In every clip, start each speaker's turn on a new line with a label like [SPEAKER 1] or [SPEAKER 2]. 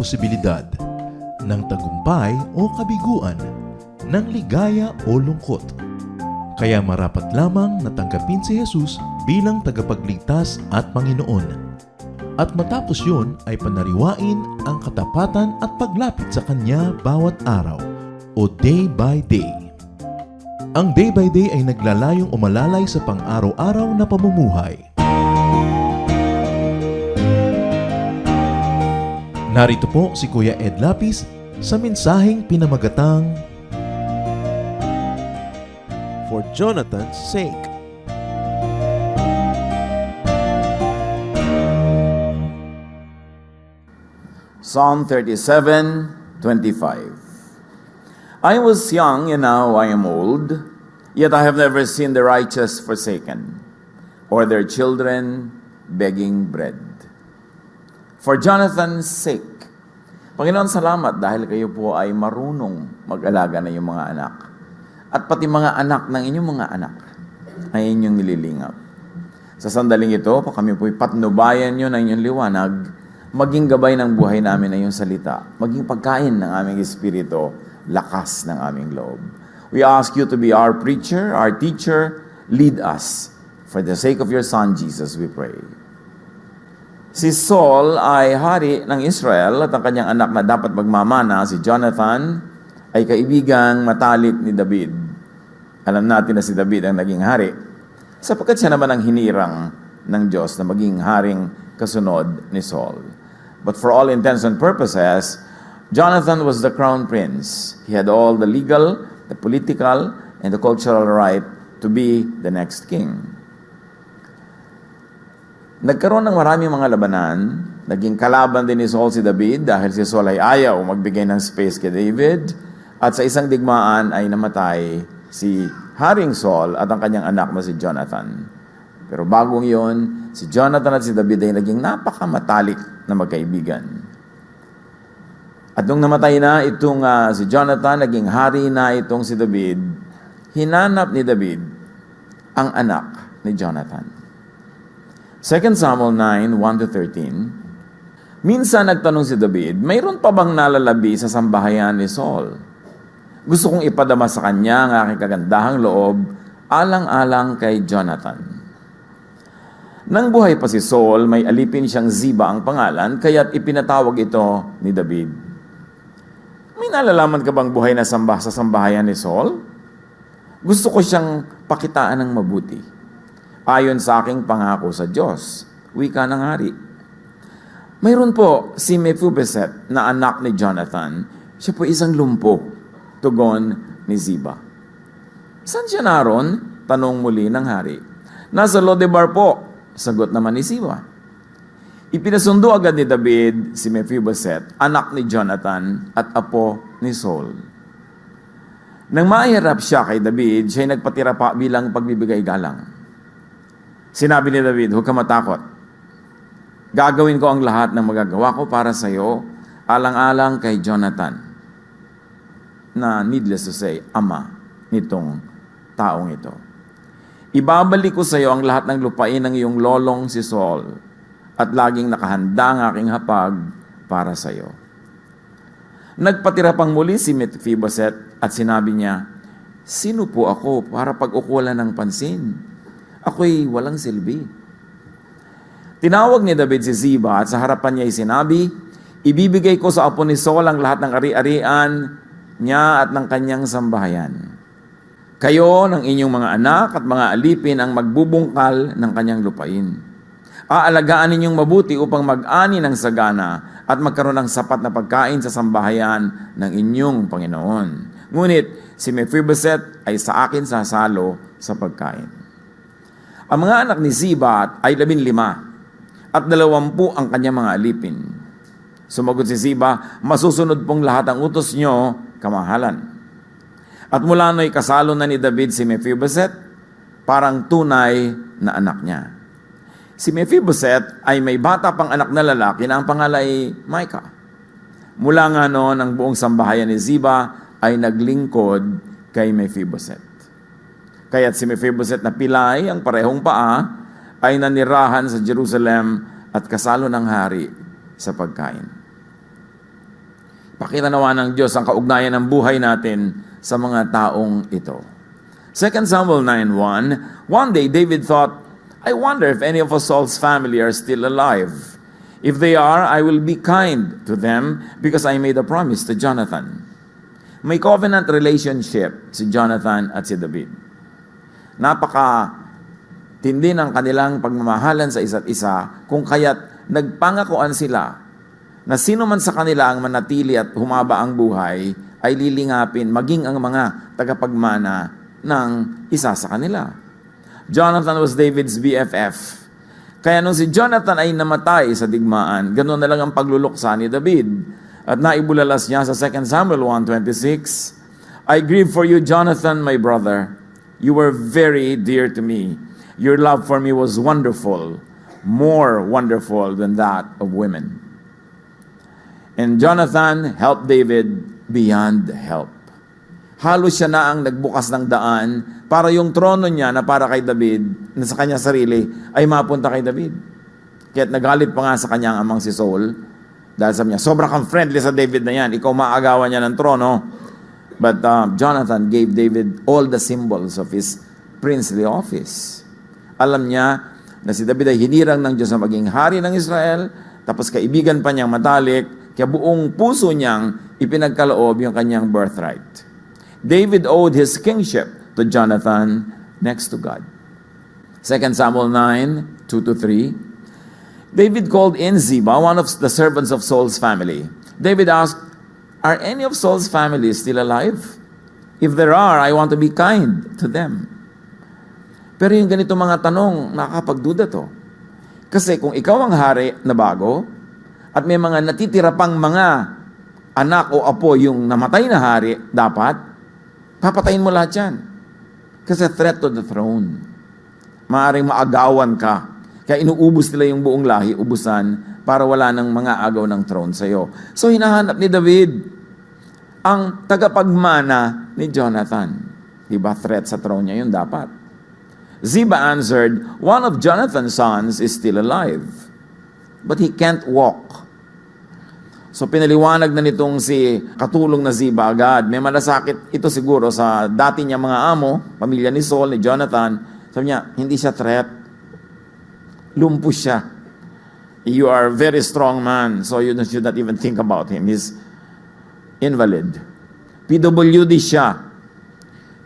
[SPEAKER 1] posibilidad ng tagumpay o kabiguan, ng ligaya o lungkot. Kaya marapat lamang natanggapin si Jesus bilang tagapagligtas at Panginoon. At matapos yun ay panariwain ang katapatan at paglapit sa Kanya bawat araw o day by day. Ang day by day ay naglalayong umalalay sa pang-araw-araw na pamumuhay. Narito po si Kuya Ed Lapis sa mensaheng pinamagatang For Jonathan's Sake.
[SPEAKER 2] Psalm 37:25. I was young and now I am old, yet I have never seen the righteous forsaken, or their children begging bread. For Jonathan's sake. Panginoon, salamat dahil kayo po ay marunong mag-alaga ng inyong mga anak. At pati mga anak ng inyong mga anak ay inyong nililingap. Sa sandaling ito, kami po'y patnubayan nyo ng inyong liwanag, maging gabay ng buhay namin na iyong salita, maging pagkain ng aming espiritu, lakas ng aming loob. We ask you to be our preacher, our teacher, lead us. For the sake of your Son, Jesus, we pray. Si Saul ay hari ng Israel at ang kanyang anak na dapat magmamana, si Jonathan, ay kaibigang matalik ni David. Alam natin na si David ang naging hari, sapagkat siya naman ang hinirang ng Diyos na maging haring kasunod ni Saul. But for all intents and purposes, Jonathan was the crown prince. He had all the legal, the political, and the cultural right to be the next king. Nagkaroon ng maraming mga labanan. Naging kalaban din ni Saul si David dahil si Saul ay ayaw magbigay ng space kay David. At sa isang digmaan ay namatay si Haring Saul at ang kanyang anak na si Jonathan. Pero bagong yon, si Jonathan at si David ay naging napakamatalik na magkaibigan. At nung namatay na itong si Jonathan, naging hari na itong si David, hinanap ni David ang anak ni Jonathan. 2 Samuel 9:1-13. Minsan nagtanong si David, mayroon pa bang nalalabi sa sambahayan ni Saul? Gusto kong ipadama sa kanya ang aking kagandahang loob, alang-alang kay Jonathan. Nang buhay pa si Saul, may alipin siyang Ziba ang pangalan, kaya't ipinatawag ito ni David. May nalalaman ka bang buhay na sa sambahayan ni Saul? Gusto ko siyang pakitaan ng mabuti. Ayon sa aking pangako sa Diyos, wika ng hari. Mayroon po si Mephibosheth na anak ni Jonathan. Siya po isang lumpo, tugon ni Ziba. Saan siya naroon? Tanong muli ng hari. Nasa Lodebar po, sagot naman ni Ziba. Ipinasundo agad ni David si Mephibosheth, anak ni Jonathan at apo ni Saul. Nang mahirap siya kay David, siya'y nagpatira pa bilang pagbibigay galang. Sinabi ni David, huwag ka matakot. Gagawin ko ang lahat ng magagawa ko para sa iyo, alang-alang kay Jonathan, na needless to say, ama nitong taong ito. Ibabalik ko sa iyo ang lahat ng lupain ng iyong lolong si Saul, at laging nakahanda ang aking hapag para sa iyo. Nagpatira pang muli si Mephibosheth at sinabi niya, sino po ako para pag-ukulan ng pansin? Ako'y walang silbi. Tinawag ni David si Ziba at sa harapan niya ay sinabi, ibibigay ko sa apo ni Saul ang lahat ng ari-arian niya at ng kanyang sambahayan. Kayo ng inyong mga anak at mga alipin ang magbubungkal ng kanyang lupain. Aalagaan ninyong mabuti upang mag-ani ng sagana at magkaroon ng sapat na pagkain sa sambahayan ng inyong Panginoon. Ngunit si Mephibosheth ay sa akin sasalo sa pagkain. Ang mga anak ni Ziba ay 15 at 20 ang kanyang mga alipin. Sumagot si Ziba, masusunod pong lahat ang utos nyo, kamahalan. At mula no'y kasalo na ni David si Mephibosheth, parang tunay na anak niya. Si Mephibosheth ay may bata pang anak na lalaki na ang pangalan ay Micah. Mula nga noon, ang buong sambahayan ni Ziba ay naglingkod kay Mephibosheth. Kaya't si Mephibosheth na pilay ang parehong paa ay nanirahan sa Jerusalem at kasalo ng hari sa pagkain. Pakita nawa ng Diyos ang kaugnayan ng buhay natin sa mga taong ito. 2 Samuel 9:1, one day David thought, I wonder if any of Saul's family are still alive. If they are, I will be kind to them because I made a promise to Jonathan. May covenant relationship si Jonathan at si David. Napaka-tindi ng kanilang pagmamahalan sa isa't isa kung kaya't nagpangakuan sila na sino man sa kanila ang manatili at humaba ang buhay ay lilingapin maging ang mga tagapagmana ng isa sa kanila. Jonathan was David's BFF. Kaya nung si Jonathan ay namatay sa digmaan, ganoon na lang ang pagluluksa ni David. At naibulalas niya sa 2 Samuel 1:26, I grieve for you, Jonathan, my brother. You were very dear to me. Your love for me was wonderful, more wonderful than that of women. And Jonathan helped David beyond help. Halos siya na ang nagbukas ng daan para yung trono niya na para kay David, na sa kanya sarili, ay mapunta kay David. Kaya't nagalit pa nga sa kanyang amang si Saul, dahil sabi niya, sobra kang friendly sa David na yan, ikaw maagawan niya ng trono. But Jonathan gave David all the symbols of his princely office. Alam niya na si David ay hinirang ng Diyos na maging hari ng Israel, tapos kaibigan pa niyang matalik, kaya buong puso niyang ipinagkaloob yung kanyang birthright. David owed his kingship to Jonathan next to God. 2 Samuel 9:2-3. David called in Ziba, one of the servants of Saul's family. David asked, are any of Saul's family still alive? If there are, I want to be kind to them. Pero yung ganito mga tanong, nakakapagduda to. Kasi kung ikaw ang hari na bago, at may mga natitira pang mga anak o apo yung namatay na hari, dapat papatayin mo lahat yan. Kasi threat to the throne. Maaring maagawan ka. Kaya inuubos nila yung buong lahi, ubusan, para wala nang mga agaw ng throne sa'yo. So hinahanap ni David ang tagapagmana ni Jonathan. Diba? Threat sa throne niya yun dapat. Ziba answered, one of Jonathan's sons is still alive, but he can't walk. So pinaliwanag na nitong si katulong na Ziba agad. May malasakit ito siguro sa dati niya mga amo, pamilya ni Saul, ni Jonathan. Sabi niya, hindi siya threat. Lumpus siya. You are a very strong man, so you should not even think about him. He's invalid. PWD siya.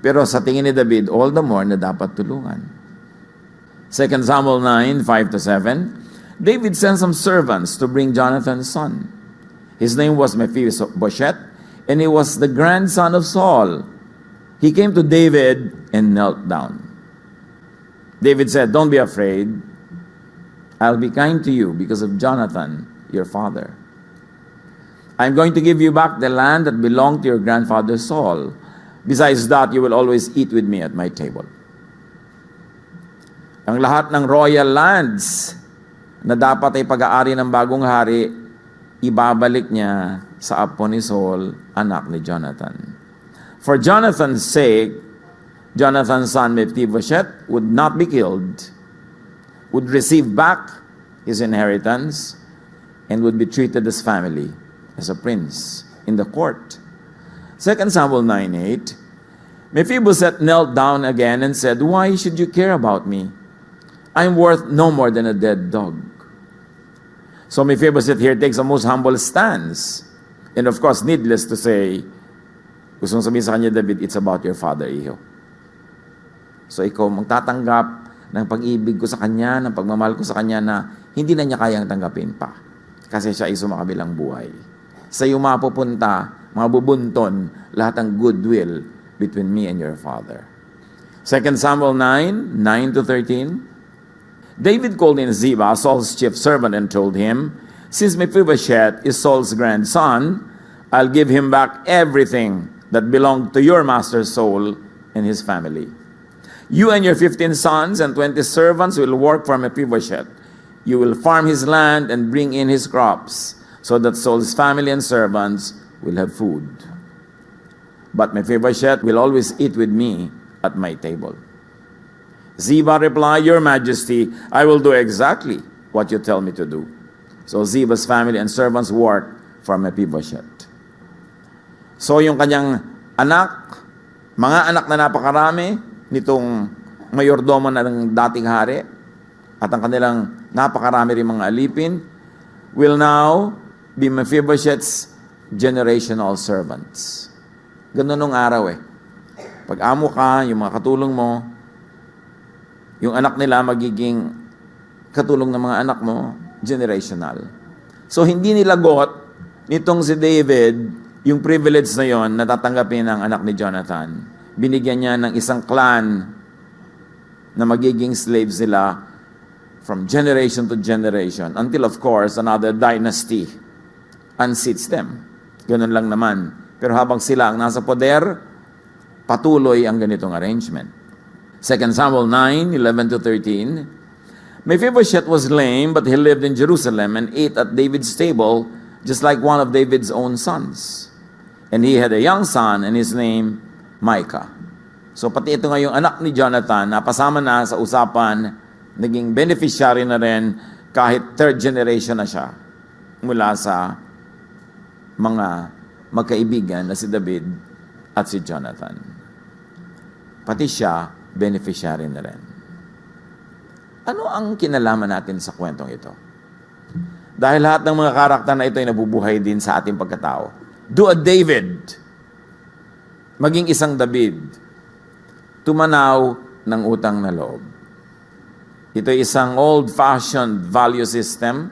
[SPEAKER 2] Pero sa tingin ni David, all the more na dapat tulungan. 2 Samuel 9:5-7, David sent some servants to bring Jonathan's son. His name was Mephibosheth, and he was the grandson of Saul. He came to David and knelt down. David said, don't be afraid. I'll be kind to you because of Jonathan, your father. I'm going to give you back the land that belonged to your grandfather Saul. Besides that, you will always eat with me at my table. Ang lahat ng royal lands na dapat ay pag-aari ng bagong hari, ibabalik niya sa apo ni Saul, anak ni Jonathan. For Jonathan's sake, Jonathan's son Mephibosheth would not be killed, would receive back his inheritance, and would be treated as family, as a prince in the court. 2 Samuel 9:8, Mephibosheth knelt down again and said, why should you care about me? I'm worth no more than a dead dog. So Mephibosheth here takes a most humble stance. And of course, needless to say, gustong sabihin sa kanya, David, it's about your father, iho. So ikaw magtatanggap ng pag-ibig ko sa kanya, ng pagmamahal ko sa kanya na hindi na niya kayang tanggapin pa. Kasi siya ay sumakabilang buhay. Sa iyo mapupunta, mabubunton, lahat ng goodwill between me and your father. 2 Samuel 9:9-13, David called in Ziba, Saul's chief servant, and told him, since Mephibosheth is Saul's grandson, I'll give him back everything that belonged to your master Saul and his family. You and your 15 sons and 20 servants will work for Mephibosheth. You will farm his land and bring in his crops, so that Saul's family and servants will have food. But Mephibosheth will always eat with me at my table. Ziba replied, your majesty, I will do exactly what you tell me to do. So Ziba's family and servants worked for Mephibosheth. So yung kanyang anak, mga anak na napakarami nitong mayordomo na ng dating hari at ang kanilang napakarami rin mga alipin will now be Mephibosheth's generational servants. Ganun nung araw eh. Pag amo ka, yung mga katulong mo, yung anak nila magiging katulong ng mga anak mo, generational. So hindi nilagot nitong si David yung privilege na yon na tatanggapin ng anak ni Jonathan. Binigyan niya ng isang clan na magiging slaves sila from generation to generation until of course another dynasty unseats them. Ganun lang naman. Pero habang sila ang nasa poder, patuloy ang ganitong arrangement. 2 Samuel 9:11-13, Mephibosheth was lame, but he lived in Jerusalem and ate at David's table, just like one of David's own sons. And he had a young son, and his name, Micah. So pati ito nga yung anak ni Jonathan, napasama na sa usapan, naging beneficiary na rin kahit third generation na siya mula sa mga magkaibigan na si David at si Jonathan. Pati siya, beneficiary na rin. Ano ang kinalaman natin sa kwentong ito? Dahil lahat ng mga karakter na ito ay nabubuhay din sa ating pagkatao. Do a David, maging isang David, tumanaw ng utang na loob. Ito ay isang old-fashioned value system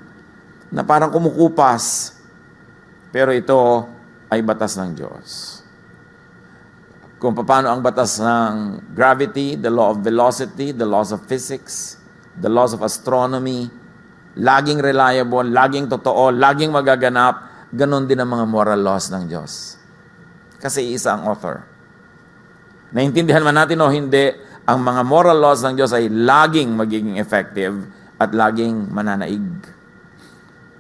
[SPEAKER 2] na parang kumukupas, pero ito ay batas ng Diyos. Kung paano ang batas ng gravity, the law of velocity, the laws of physics, the laws of astronomy, laging reliable, laging totoo, laging magaganap, ganon din ang mga moral laws ng Diyos. Kasi isa ang author. Naintindihan man natin o hindi, ang mga moral laws ng Diyos ay laging magiging effective at laging mananaig.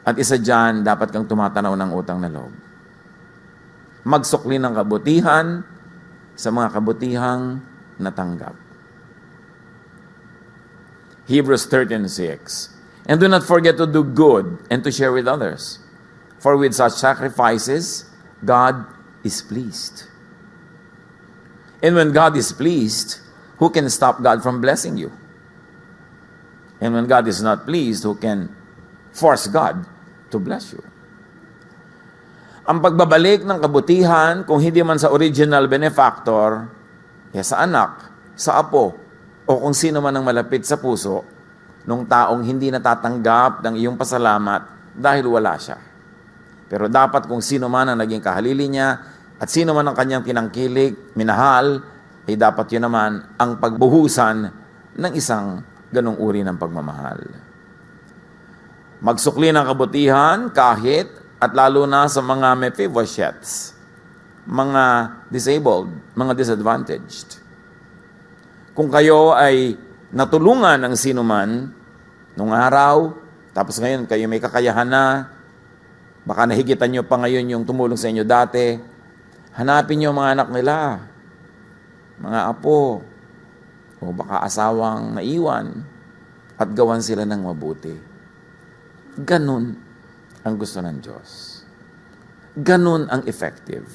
[SPEAKER 2] At isa dyan, dapat kang tumatanaw ng utang na loob. Magsukli ng kabutihan sa mga kabutihang natanggap. Hebrews 13:6. And do not forget to do good and to share with others. For with such sacrifices, God is pleased. And when God is pleased, who can stop God from blessing you? And when God is not pleased, who can force God to bless you? Ang pagbabalik ng kabutihan, kung hindi man sa original benefactor, sa anak, sa apo, o kung sino man ang malapit sa puso, nung taong hindi natatanggap ng iyong pasalamat dahil wala siya. Pero dapat kung sino man ang naging kahalili niya, at sino man ang kanyang tinangkilik, minahal, ay dapat yun naman ang pagbuhusan ng isang ganong uri ng pagmamahal. Magsukli ng kabutihan kahit at lalo na sa mga Mephibosheths, mga disabled, mga disadvantaged. Kung kayo ay natulungan ng sino man nung araw, tapos ngayon kayo may kakayahan na, baka nahigitan nyo pa ngayon yung tumulong sa inyo dati, hanapin nyo mga anak nila, mga apo, o baka asawang naiwan, at gawan sila ng mabuti. Ganun ang gusto ng Diyos. Ganun ang effective.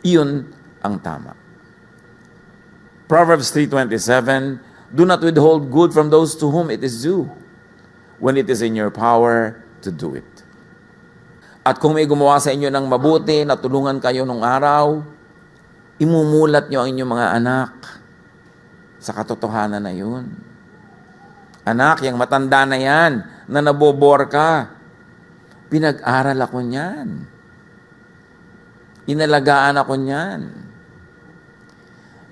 [SPEAKER 2] Iyon ang tama. Proverbs 3:27, do not withhold good from those to whom it is due, when it is in your power to do it. At kung may gumawa sa inyo ng mabuti, natulungan kayo nung araw, imumulat nyo ang inyong mga anak sa katotohanan na yun. Anak, yung matanda na yan, na nabobor ka, pinag-aral ako niyan. Inalagaan ako niyan.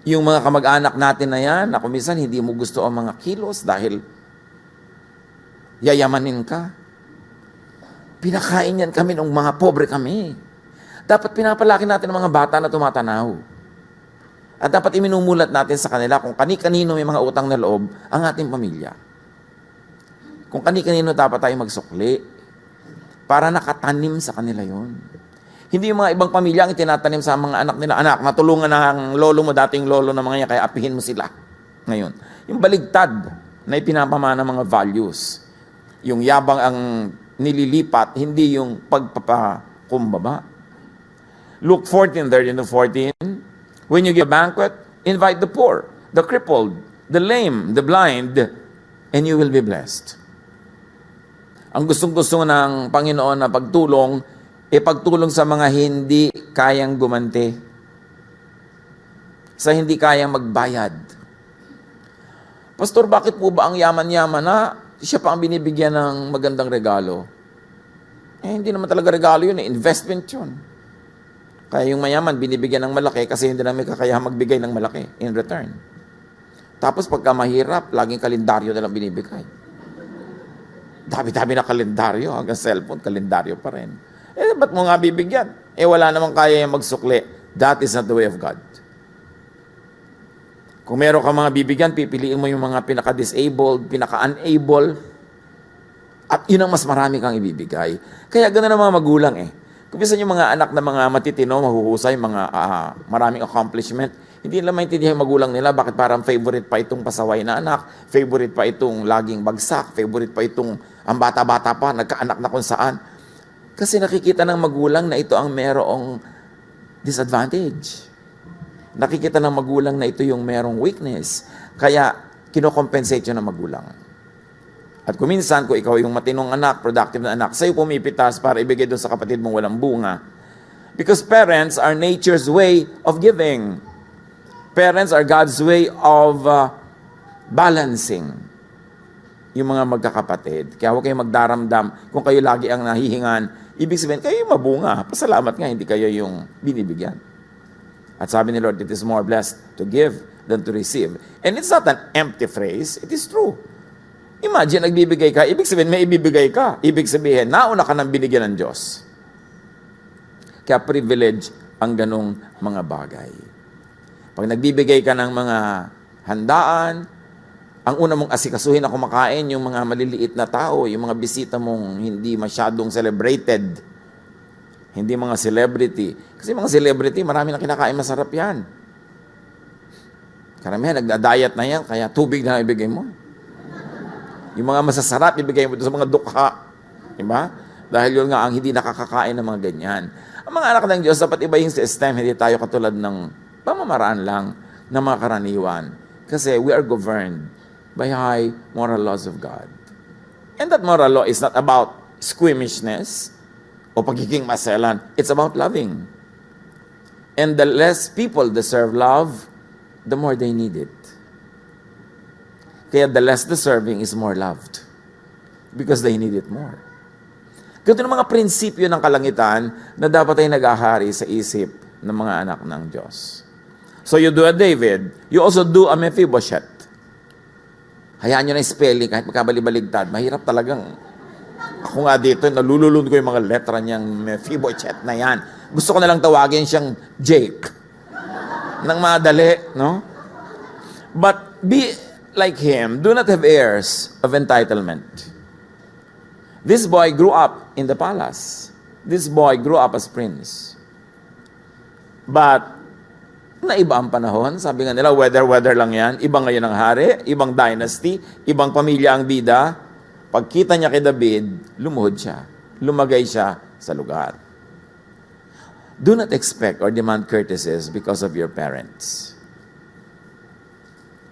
[SPEAKER 2] Yung mga kamag-anak natin na yan, ako minsan hindi mo gusto ang mga kilos dahil yayamanin ka. Pinakain yan kami ng mga pobre kami. Dapat pinapalaki natin ang mga bata na tumatanaw. At dapat iminumulat natin sa kanila kung kani-kanino may mga utang na loob ang ating pamilya. Kung kani-kanino dapat tayo magsukli para nakatanim sa kanila yon. Hindi yung mga ibang pamilya ang itinatanim sa mga anak nila. Anak, natulungan na ang lolo mo, dating lolo na mga yan, kaya apihin mo sila. Ngayon, yung baligtad na ipinapamana ng mga values. Yung yabang ang nililipat, hindi yung pagpapakumbaba. Luke 14:13 to 14. When you give a banquet, invite the poor, the crippled, the lame, the blind, and you will be blessed. Ang gustong-gusto ng Panginoon na pagtulong, pagtulong sa mga hindi kayang gumante, sa hindi kayang magbayad. Pastor, bakit po ba ang yaman-yaman na siya pa ang binibigyan ng magandang regalo? Hindi naman talaga regalo yun, investment yun. Kaya yung mayaman, binibigyan ng malaki kasi hindi namin kakayahang magbigay ng malaki in return. Tapos pagka mahirap, laging kalendaryo na lang binibigay. Dami-dami na kalendaryo, hanggang cellphone, kalendaryo pa rin. Ba't mo nga bibigyan? Wala namang kaya yung magsukli. That is not the way of God. Kung meron ka mga bibigyan, pipiliin mo yung mga pinaka-disabled, pinaka-unable, at yun ang mas marami kang ibibigay. Kaya gano'n ang mga magulang Kung bisa yung mga anak na mga matitino, mahuhusay, mga maraming accomplishment, hindi nila maintindihan yung magulang nila bakit parang favorite pa itong pasaway na anak, favorite pa itong laging bagsak, favorite pa itong ang bata-bata pa, nagkaanak na kung saan. Kasi nakikita ng magulang na ito ang merong disadvantage. Nakikita ng magulang na ito yung merong weakness. Kaya kinocompensate yun ng magulang. At kung minsan, kung ikaw yung matinong anak, productive na anak, sa'yo pumipitas para ibigay doon sa kapatid mong walang bunga. Because parents are nature's way of giving. Parents are God's way of balancing yung mga magkakapatid. Kaya huwag kayong magdaramdam kung kayo lagi ang nahihingan. Ibig sabihin, kayo yung mabunga. Pasalamat nga, hindi kayo yung binibigyan. At sabi ni Lord, it is more blessed to give than to receive. And it's not an empty phrase. It is true. Imagine, nagbibigay ka, ibig sabihin, may ibibigay ka. Ibig sabihin, nauna ka ng binigyan ng Diyos. Kaya privilege ang ganong mga bagay. Pag nagbibigay ka ng mga handaan, ang una mong asikasuhin na kumakain, yung mga maliliit na tao, yung mga bisita mong hindi masyadong celebrated, hindi mga celebrity. Kasi mga celebrity, marami na kinakain, masarap yan. Karamihan, nagda-diet na yan, kaya tubig na ibigay mo. Yung mga masasarap, ibigay mo ito sa mga dukha. Diba? Dahil yun nga ang hindi nakakakain ng mga ganyan. Ang mga anak ng Diyos, dapat iba yung system. Hindi tayo katulad ng pamamaraan lang ng mga karaniwan. Kasi we are governed by high moral laws of God. And that moral law is not about squeamishness o pagiging maselan. It's about loving. And the less people deserve love, the more they need it. Kaya the less deserving is more loved. Because they need it more. Ganito ng mga prinsipyo ng kalangitan na dapat ay nag-ahari sa isip ng mga anak ng Diyos. So you do a David, you also do a Mephibosheth. Hayaan nyo na spelling kahit magkabalibaligtad. Mahirap talagang. Ako nga dito, nalululun ko yung mga letra niyang Mephibosheth na yan. Gusto ko na lang tawagin siyang Jake. Nang madali, no? But be like him, do not have airs of entitlement. This boy grew up in the palace. This boy grew up as prince. But, naiba ang panahon. Sabi nga nila, weather lang yan. Ibang ngayon ang hari, ibang dynasty, ibang pamilya ang bida. Pagkita niya kay David, lumuhod siya. Lumagay siya sa lugar. Do not expect or demand courtesies because of your parents.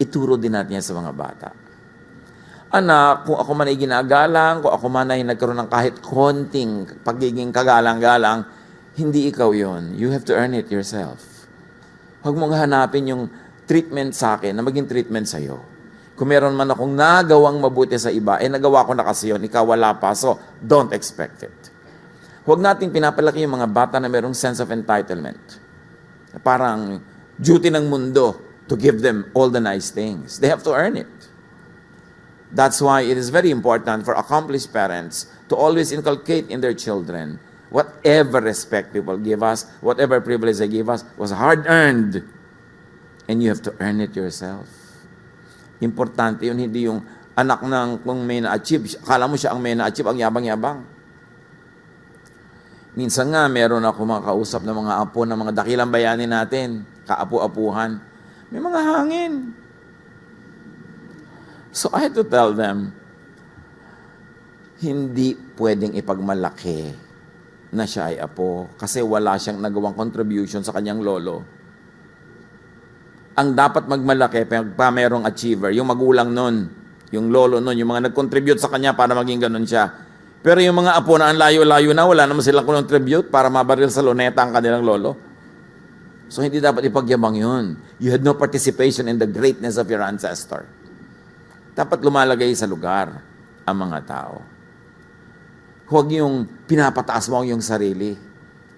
[SPEAKER 2] Ituro din natin yan sa mga bata. Anak, kung ako man ay ginagalang, kung ako man ay nagkaroon ng kahit konting pagiging kagalang-galang, hindi ikaw yon. You have to earn it yourself. Huwag mong hanapin yung treatment sa akin na maging treatment sa'yo. Kung meron man akong nagawang mabuti sa iba, nagawa ko na kasi yun, ikaw wala pa, so don't expect it. Huwag nating pinapalaki yung mga bata na merong sense of entitlement. Parang duty ng mundo to give them all the nice things. They have to earn it. That's why it is very important for accomplished parents to always inculcate in their children whatever respect people give us, whatever privilege they give us, was hard-earned. And you have to earn it yourself. Importante yun, hindi yung anak ng kung may na-achieve, akala mo siya ang may na-achieve, ang yabang-yabang. Minsan nga, meron ako mga kausap ng mga apo ng mga dakilang bayani natin, kaapu-apuhan. May mga hangin. So I had to tell them, hindi pwedeng ipagmalaki na siya ay apo kasi wala siyang nagawang contribution sa kanyang lolo. Ang dapat magmalaki pa merong achiever, yung magulang nun, yung lolo nun, yung mga nag-contribute sa kanya para maging ganun siya. Pero yung mga apo na ang layo-layo na, wala naman silang contribute para mabaril sa luneta ang kanilang lolo. So hindi dapat ipagyabang yun. You had no participation in the greatness of your ancestor. Dapat lumalagay sa lugar ang mga tao. Huwag yung pinapataas mo ang iyong sarili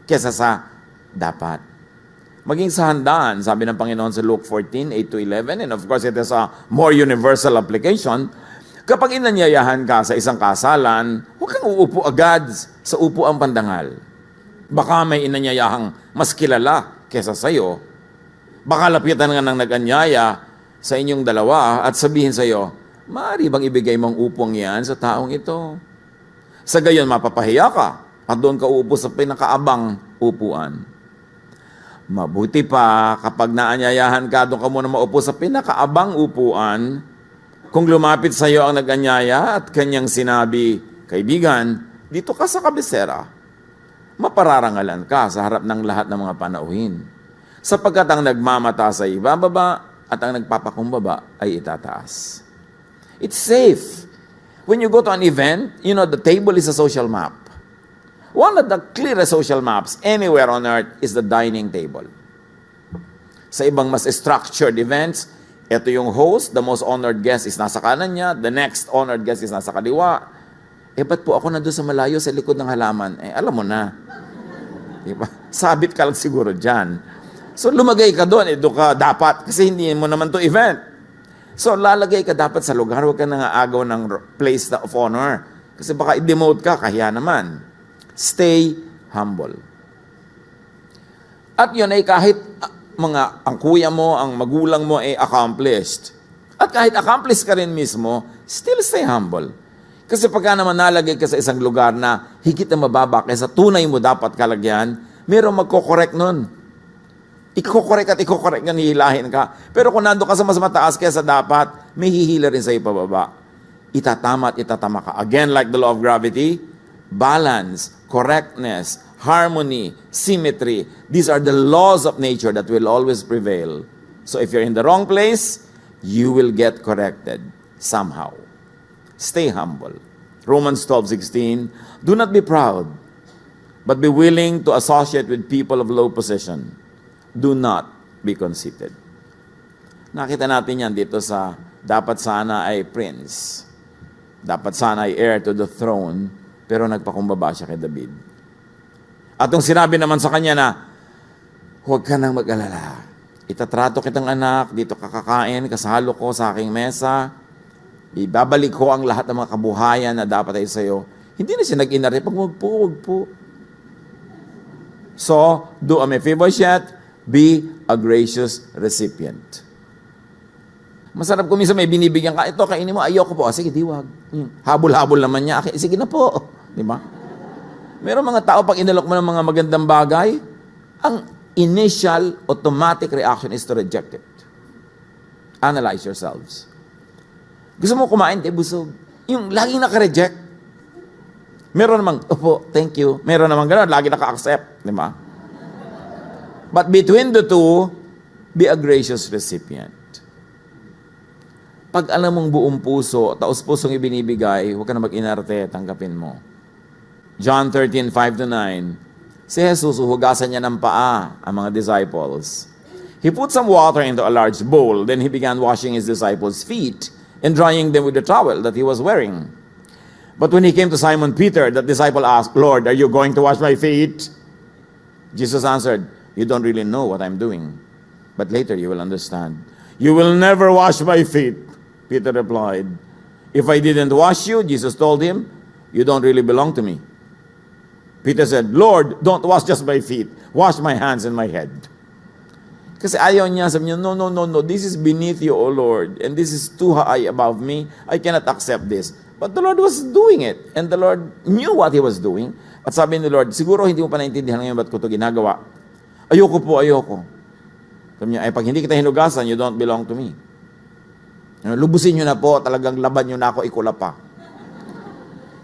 [SPEAKER 2] kesa sa dapat. Maging sa handaan, sabi ng Panginoon sa Luke 14, 8-11, and of course it is a more universal application. Kapag inanyayahan ka sa isang kasalan, huwag kang uupo agad sa upuang pandangal. Baka may inanyayahang mas kilala kesa sa'yo. Baka lapitan nga ng nag-anyaya sa inyong dalawa at sabihin sa'yo, maaari bang ibigay mong upong yan sa taong ito? Sa gayon, mapapahiya ka at doon ka uupo sa pinakaabang upuan. Mabuti pa kapag naanyayahan ka, doon ka muna maupo sa pinakaabang upuan. Kung lumapit sa iyo ang nag-anyaya at kanyang sinabi, kaibigan, dito ka sa kabisera. Mapararangalan ka sa harap ng lahat ng mga panauhin. Sapagkat ang nagmamata sa ibababa at ang nagpapakumbaba ay itataas. It's safe. When you go to an event, you know, the table is a social map. One of the clearest social maps anywhere on earth is the dining table. Sa ibang mas structured events, ito yung host, the most honored guest is nasa kanan niya, the next honored guest is nasa kaliwa. Ba't po ako nandun sa malayo sa likod ng halaman? Alam mo na. Diba? Sabit ka lang siguro dyan. So lumagay ka doon, doon ka dapat, kasi hindi mo naman to event. So, lalagay ka dapat sa lugar, huwag ka nang aagaw ng place of honor. Kasi baka i-demote ka, kahiya naman. Stay humble. At yun ay kahit ang kuya mo, ang magulang mo ay accomplished. At kahit accomplished ka rin mismo, still stay humble. Kasi pagka naman nalagay ka sa isang lugar na higit na mababa kaysa tunay mo dapat kalagyan, mayroong magkokorek nun. Iko-correct nga, hihilahin ka. Pero kung nando ka sa mas mataas kaysa dapat, may hihila rin sa ipababa. Itatama at itatama ka. Again, like the law of gravity, balance, correctness, harmony, symmetry. These are the laws of nature that will always prevail. So if you're in the wrong place, you will get corrected somehow. Stay humble. Romans 12:16, do not be proud, but be willing to associate with people of low position. Do not be conceited. Nakita natin yan dito sa dapat sana ay prince. Dapat sana ay heir to the throne, pero nagpakumbaba siya kay David. At nung sinabi naman sa kanya na, huwag ka nang mag-alala. Itatrato kitang anak, dito kakakain, kasalo ko sa aking mesa. Ibabalik ko ang lahat ng mga kabuhayan na dapat ay sa'yo. Hindi na siya nag-inari, wag po. So, do a Mephibosheth, be a gracious recipient. Masarap kung minsan may binibigyan ka, ito kainin mo, ayoko po. Sige, diwag. Habol-habol naman niya. Okay, sige na po. Di ba? Meron mga tao, pag inalok mo ng mga magandang bagay, ang initial automatic reaction is to reject it. Analyze yourselves. Gusto mo kumain, busog. Yung laging naka-reject. Meron namang, opo, thank you. Meron namang gano'n, lagi naka-accept. Di ba? But between the two, be a gracious recipient. Pag alam mong buong puso, taos pusong ibinibigay, huwag ka na mag-inarte, tanggapin mo. John 13:5-9, si Jesus, hugasan niya ng paa ang mga disciples. He put some water into a large bowl, then he began washing his disciples' feet and drying them with the towel that he was wearing. But when he came to Simon Peter, that disciple asked, Lord, are you going to wash my feet? Jesus answered, you don't really know what I'm doing, but later you will understand. You will never wash my feet, Peter replied. If I didn't wash you, Jesus told him, you don't really belong to me. Peter said, Lord, don't wash just my feet. Wash my hands and my head. Kasi ayaw niya, sabi niya, no, this is beneath you, O Lord, and this is too high above me. I cannot accept this. But the Lord was doing it, and the Lord knew what He was doing. At sabi ni Lord, siguro hindi mo pa naintindihan ngayon ba't ko ito ginagawa. Ayoko. Sabi niya, pag hindi kita hinugasan, you don't belong to me. Lubusin niyo na po, talagang laban niyo na ako, ikula pa.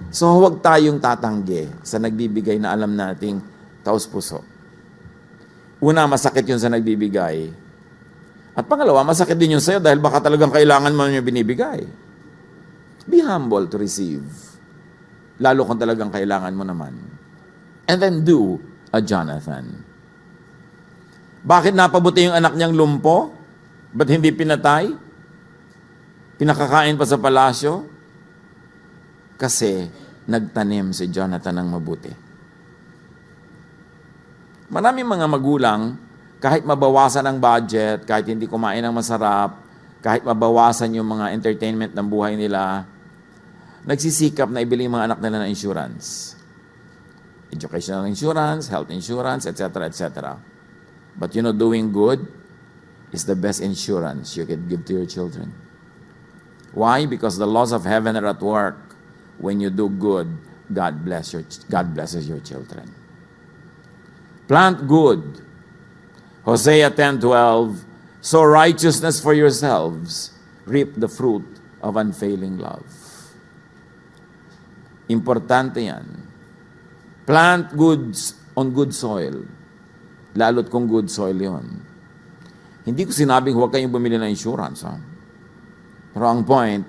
[SPEAKER 2] So huwag tayong tatanggi sa nagbibigay na alam nating taos-puso. Una, masakit yun sa nagbibigay. At pangalawa, masakit din yun sa'yo dahil baka talagang kailangan mo yung binibigay. Be humble to receive. Lalo kung talagang kailangan mo naman. And then do a Jonathan. Bakit napabuti yung anak niyang lumpo? Ba't hindi pinatay? Pinakakain pa sa palasyo? Kasi nagtanim si Jonathan ng mabuti. Maraming mga magulang, kahit mabawasan ang budget, kahit hindi kumain ng masarap, kahit mabawasan yung mga entertainment ng buhay nila, nagsisikap na ibili yung mga anak nila ng insurance. Educational insurance, health insurance, etc., etc. But you know, doing good is the best insurance you can give to your children. Why? Because the laws of heaven are at work. When you do good, God blesses your children. Plant good. Hosea 10:12, sow righteousness for yourselves, reap the fruit of unfailing love. Importante yan. Plant goods on good soil. Lalo't kung good soil yon. Hindi ko sinabing huwag kayong bumili ng insurance. Ha? Pero ang point,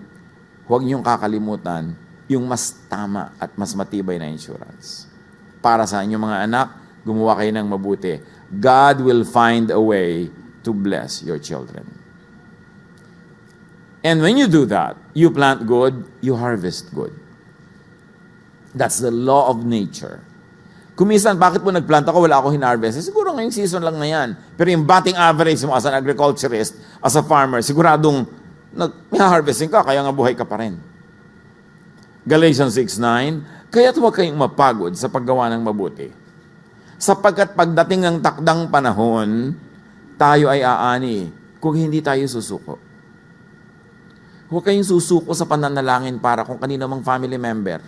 [SPEAKER 2] huwag niyong kakalimutan yung mas tama at mas matibay na insurance. Para sa inyong mga anak, gumawa kayo ng mabuti. God will find a way to bless your children. And when you do that, you plant good, you harvest good. That's the law of nature. Kumisan, bakit po nagplant ako, wala ako hinarvest? Siguro ngayong season lang na yan. Pero yung batting average mo as an agriculturist, as a farmer, siguradong may harvesting ka, kaya nga buhay ka pa rin. Galatians 6:9, kaya't huwag kayong mapagod sa paggawa ng mabuti. Sapagkat pagdating ng takdang panahon, tayo ay aani kung hindi tayo susuko. Huwag kayong susuko sa pananalangin para kung kanino mang family member.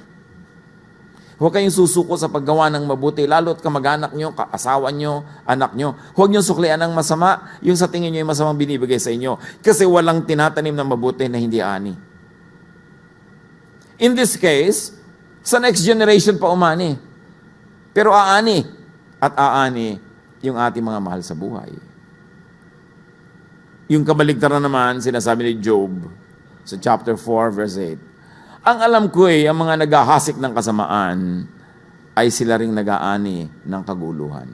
[SPEAKER 2] Huwag kayong susuko sa paggawa ng mabuti, lalo't kamag-anak nyo, asawa nyo, anak nyo. Huwag nyo suklian ng masama, yung sa tingin nyo yung masamang binibigay sa inyo. Kasi walang tinatanim ng mabuti na hindi ani. In this case, sa next generation pa umani. Pero aani at aani yung ating mga mahal sa buhay. Yung kabaligtaran naman, sinasabi ni Job sa chapter 4, verse 8. Ang alam ko ang mga naghahasik ng kasamaan ay sila ring nag-aani ng kaguluhan.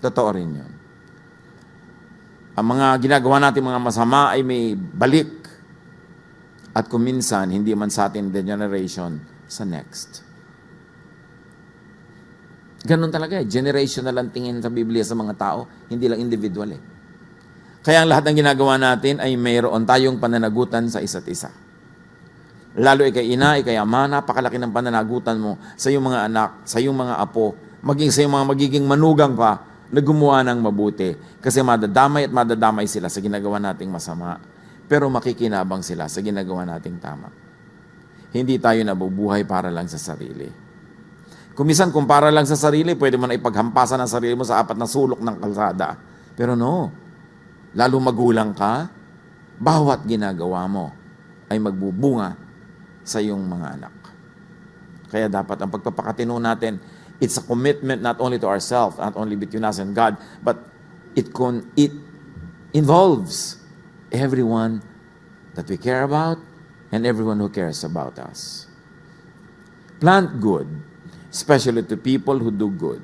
[SPEAKER 2] Totoo rin yun. Ang mga ginagawa natin mga masama ay may balik. At kung minsan, hindi man sa atin the generation, sa next. Ganun talaga generational ang tingin sa Biblia sa mga tao, hindi lang individual Kaya ang lahat ng ginagawa natin ay mayroon tayong pananagutan sa isa't isa. Lalo ikay ina, ikay ama, napakalaki ng pananagutan mo sa iyong mga anak, sa iyong mga apo, maging sa iyong mga magiging manugang pa na gumawa ng mabuti. Kasi madadamay at madadamay sila sa ginagawa nating masama. Pero makikinabang sila sa ginagawa nating tama. Hindi tayo nabubuhay para lang sa sarili. Kumisan kung para lang sa sarili, pwede mo na ipaghampasan ang sarili mo sa apat na sulok ng kalsada. Pero no, lalo magulang ka, bawat ginagawa mo ay magbubunga sa iyong mga anak. Kaya dapat ang pagpapakatino natin, it's a commitment not only to ourselves, not only between us and God, but it involves everyone that we care about and everyone who cares about us. Plant good, especially to people who do good.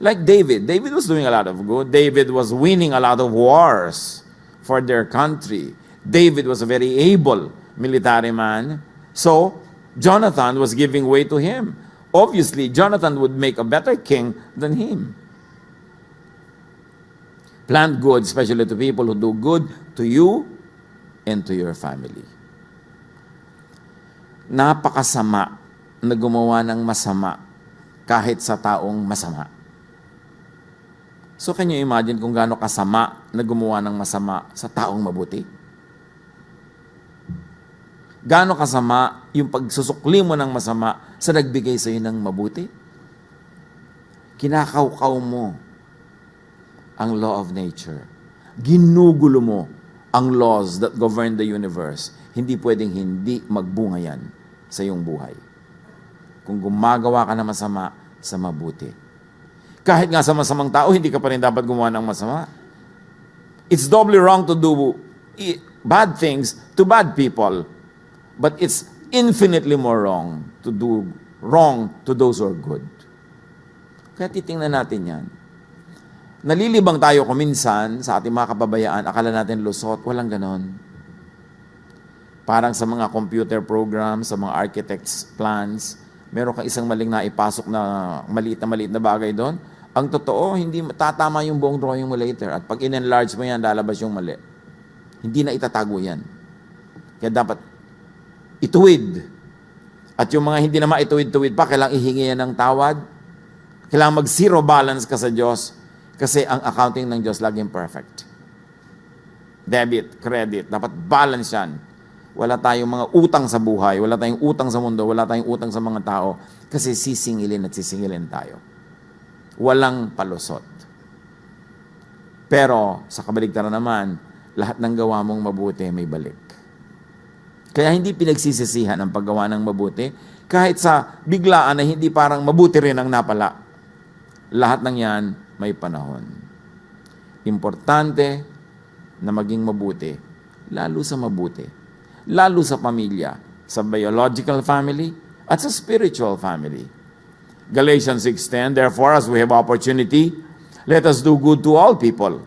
[SPEAKER 2] Like David. David was doing a lot of good. David was winning a lot of wars for their country. David was a very able military man. So, Jonathan was giving way to him. Obviously, Jonathan would make a better king than him. Plant good, especially to people who do good to you and to your family. Napakasama na gumawa ng masama kahit sa taong masama. So can you imagine kung gaano kasama na gumawa ng masama sa taong mabuti? Gaano kasama yung pagsusukli mo ng masama sa nagbigay sa iyo ng mabuti? Kinakaukaw mo ang law of nature. Ginugulo mo ang laws that govern the universe. Hindi pwedeng hindi magbunga yan sa iyong buhay. kung gumagawa ka ng masama sa mabuti. Kahit nga sa masamang tao, hindi ka pa rin dapat gumawa ng masama. It's doubly wrong to do bad things to bad people, but it's infinitely more wrong to do wrong to those who are good. Kaya titingnan natin yan. Nalilibang tayo kuminsan sa ating mga kababayaan, akala natin lusot, walang ganon. Parang sa mga computer programs, sa mga architects' plans, meron kang isang maling naipasok na maliit na bagay doon. Ang totoo, hindi tatama yung buong drawing mo later. At pag in-enlarge mo yan, lalabas yung mali. Hindi na itatago yan. Kaya dapat ituwid. At yung mga hindi na maituwid-tuwid pa, kailangang ihingi yan ng tawad. Kailangang mag-zero balance ka sa Diyos. Kasi ang accounting ng Diyos laging perfect. Debit, credit, dapat balance yan. Wala tayong mga utang sa buhay, wala tayong utang sa mundo, wala tayong utang sa mga tao. Kasi sisingilin at sisingilin tayo. Walang palusot. Pero sa kabaligtaran naman, lahat ng gawa mong mabuti may balik. Kaya hindi pinagsisisihan ang paggawa ng mabuti, kahit sa biglaan na hindi parang mabuti rin ang napala. Lahat ng yan may panahon. Importante na maging mabuti, lalo sa mabuti, lalo sa pamilya, sa biological family at sa spiritual family. Galatians 6:10, therefore, as we have opportunity, let us do good to all people,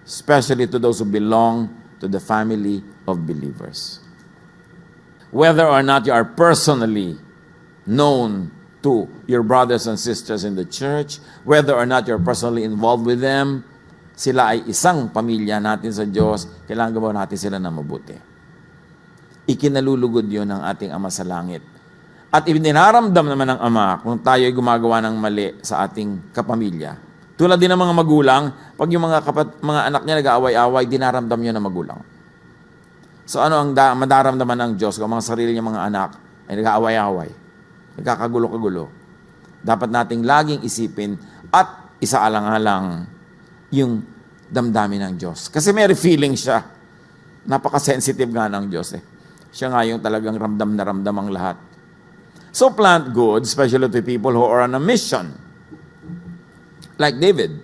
[SPEAKER 2] especially to those who belong to the family of believers. Whether or not you are personally known to your brothers and sisters in the church, whether or not you're personally involved with them, sila ay isang pamilya natin sa Diyos, kailangan gawin natin sila na mabuti. Ikinalulugod yun ng ating Ama sa Langit. At ibinaramdam naman ng Ama kung tayo ay gumagawa ng mali sa ating kapamilya. Tulad din ng mga magulang, pag yung mga anak niya nag-aaway-away, dinaramdam yun ng magulang. So ano ang madaramdaman ng Diyos kung mga sarili niya mga anak ay nag-aaway-away, nagkakagulo-kagulo? Dapat nating laging isipin at isaalang-alang yung damdamin ng Diyos. Kasi may feeling siya. Napaka-sensitive nga ng Diyos eh. Siya nga yung talagang ramdam na ramdam ang lahat. So plant good, especially to people who are on a mission. Like David.